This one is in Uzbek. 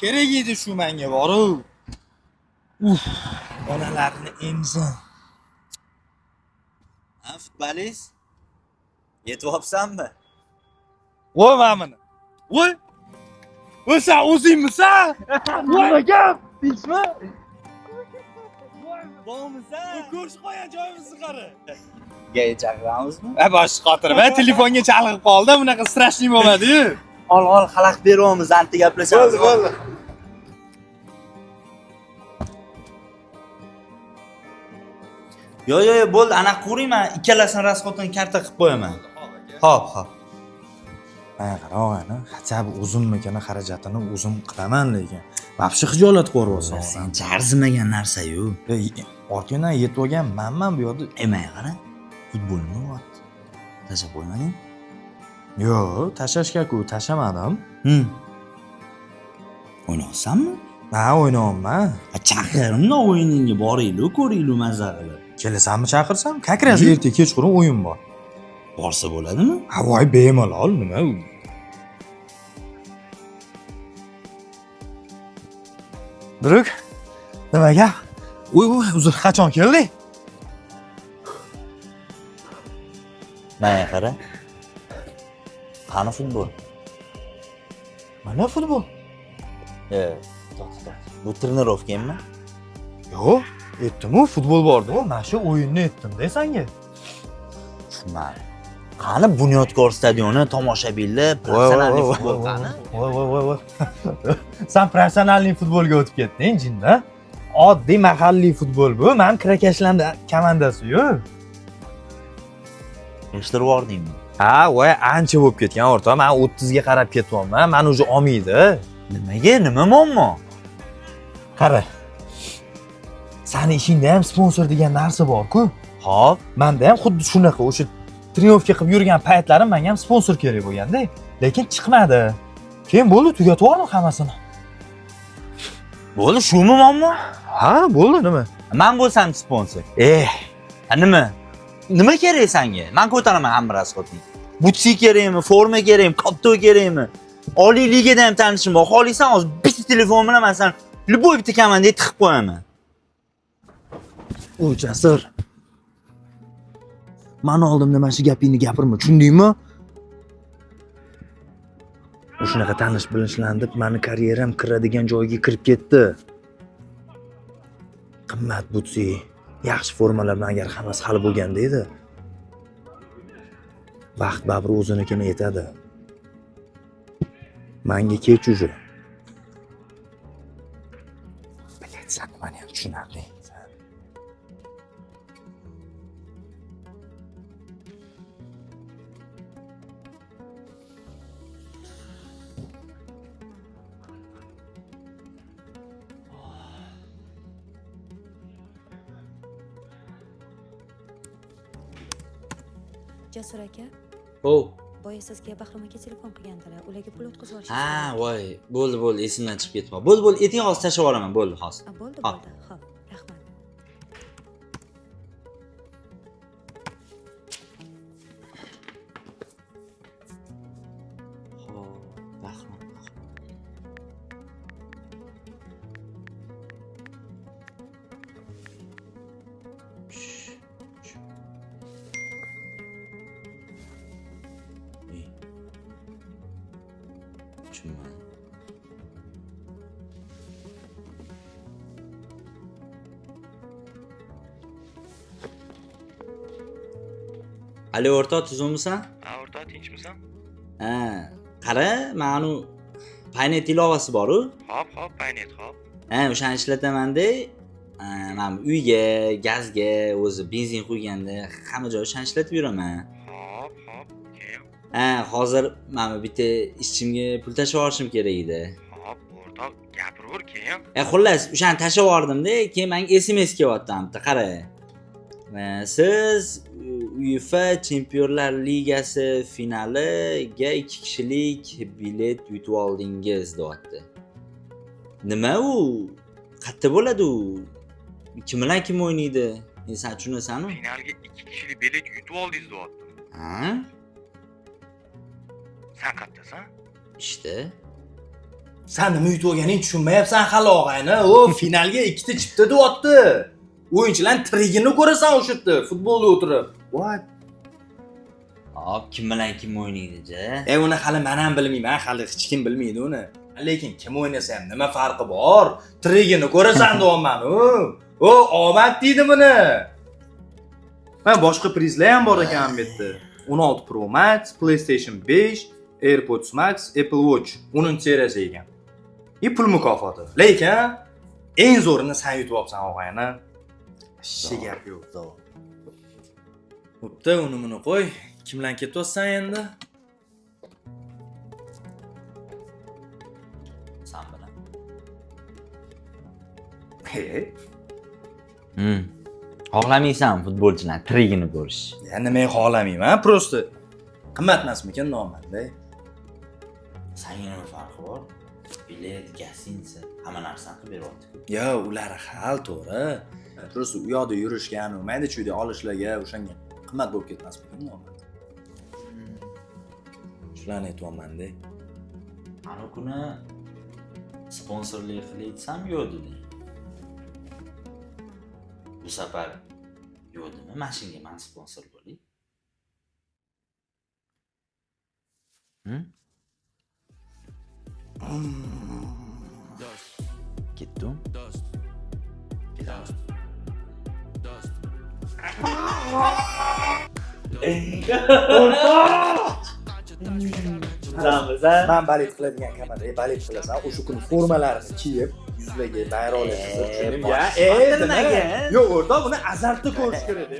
kerak edi shu menga boru. Uf, onalarni emsin. Ha, futbolist? Yetyapsanmi? Voy mamini. Voy. Voy sen o'zingmisan? Nima gap? Tinchmi? Bormisan? Ko'rsh qo'ygan joyimizni qara. Gay chaqiramizmi? Bosh xotirim, telefonga chalg'ib qoldi, bunaqa strashniy bo'lmadi-yu. Ol, xalaqit beryapmiz, ancha gaplashamiz. Bo'ldi. Yo, bo'ldi, ana ko'rayman, ikkalasini rasxotini karta qilib qo'yaman. Xo'p. Mana qarag'ana, hatto bu o'zimnikini xarajatini o'zim qilaman lekin. Vobshe xijolat ko'ryapsan. Sen arzimagan narsa-yu. Ortingdan yetib olgan manman bu yerda. Emay qara. Futbolni o'qit. Tashlab qo'ymading? Yo'q, tashlashga-ku tashlamadim. O'ynayapsanmi? Ha, o'ynayapman. Chaqirimda o'yiningga boringlar, ko'ringlar mazza qilib. Kelasanmi chaqirsam? Как раз erta kechqurun o'yin bor. Borsa bo'ladimi? Ha, voy bemalol nima u? Druk, nima gap? Voy, uzr, qachon kelding? Mana qara. Qani futbol? Mana futbol. To'xta. Bu trenirovkangmi? Yo'q, aytdim-ku, futbol bordi-ku. Mana shu o'yinni aytdim-da senga. Tushunmadim. Qani Bunyodkor stadioni tomoshabinlar, professional futbol qani? Voy. Sen professional futbolga o'tib ketding, jinda. Oddiy mahalliy futbol bu. Men kirakashlarning komandasi-yu. Eshitib yordingmi? Ha, voy, ancha bo'lib ketgan o'rtoq. Men 30 ga qarab ketyapman. Men уже olmaydi. Nimaga? Nima muammo? Qara. Sani ishingda ham sponsor degan narsa bor-ku. Xo'p, Menda ham xuddi shunaqa o'sha trenirovka qilib yurgan paytlarim menga ham sponsor kerak bo'lganda, lekin chiqmadi. Keyin bo'ldi, tugatib yubordim hammasini. bo'ldi, shumi muammo? Ha, bo'ldi nima? Men bo'lsam sponsor. Nima? Nima kerak senga? Men ko'taraman hamma rasxotni. Butsi kerakmi, forma kerakmi, kapto kerakmi? Oliy ligada ham tanishim bor. Xohlaysan hozir bitta telefon bilan men sen любой bitta komandaga tiqib qo'yaman. U Jasur. Mani oldimda mana shu gapingni gapirma, tushundingmi? O'shunaqa tanish bilishlarni deb meni karyeram kiradigan joyga kirib ketdi. Qimmat butsi, yaxshi formalar bilan agar hammasi hal bo'lganda edi. Vaqt babri o'zinikini aytadi. Menga kech уже. Biletsan meni ham tushunarli. Jasur aka, boya sizga Bahrom aka telefon qilgandilar. Ularga pul o'tkazib yuborishni. Ha, voy, bo'ldi, esimdan chiqib ketdi. Bo'ldi, eting hozir tashlab yuboraman, bo'ldi, hozir. Bo'ldi. Xo'p, rahmat. Rahmat. Tushunmadim. Alo, o'rtoq, tuzukmisan? Ha, o'rtoq, tinchmisan? Ha, qara, mana u Paynet ilovasi bor-ku. Hop, Paynet, hop. Ha, o'shani ishlataman-da. Mana uyga, gazga, o'zi benzin qo'yganda hamma joyda o'shani ishlatib yuraman. Hop, keyin. Ha, hozir mana bitta ishchimga pul tashlab yuborishim kerak edi. Hop, o'rtoq, gapiraver keyin. Xullas, o'shani tashlab yubordim-da, keyin menga SMS kelyapti bitta, qara. Siz UEFA Chempionlar Ligasi finaliga 2 kishilik bilet yutib oldingiz, deyapti. Nima u? Qayerda bo'ladi u? Kim bilan kim o'ynaydi? Sen tushunasanmi? Finalga 2 kishilik bilet yutib oldingiz, deyapti. Ha? Sen qayerdasan? İşte. Sen nima yutib olganingni tushunmayapsan hali og'ayni. O finalga ikkita chipta deyapti. O'yinchilar trigini ko'rasan o'sha yerda futbolda o'tirib. What? Hop, kim bilan kim o'ynaydi-chi? Uni hali men ham bilmayman, hali hech kim bilmaydi uni. Lekin kim o'ynasa ham nima farqi bor? Trigini ko'rasan deyapman. O, omad deydi buni. Men boshqa prizlar ham bor ekan bu yerda. 16 Pro Max, PlayStation 5, AirPods Max, Apple Watch 10-seriyasi ekan. Pul mukofoti. Lekin eng zo'rini sen yutib olsan og'ayni. Hech gap yo'q. Bo'pti, uni buni qo'y. Kimdan ketyapsan endi? Sen bilan. He? Xohlamaysan futbolchilar trigini ko'rish. Ya nima xohlamayman, prosta qimmat emasmikan nomanda. Senga nima farqi bor? Bilet, gostinitsa, hamma narsani qilib beryapti-ku. Yo, ular hal to'g'ri. Prosta u yoqda yurishgan, mayda-chuyda olishlarga o'shanga qimmat bo'lib ketmasmikan nomanda. Shularni aytyapman-da. Ana kuni sponsorlik qilaytsam yo'q deding. Bu safar yo'q dema, mashinaga men sponsor bo'ling. Ketdim. Men balet qiladigan kamada, balet qilasan, o'sha kuni formalarini kiyib, yuzlarga bayroqlar chizib, tushundim ya. Nimaga? Yo'q, o'rtoq, buni azartda ko'rish kerak-da.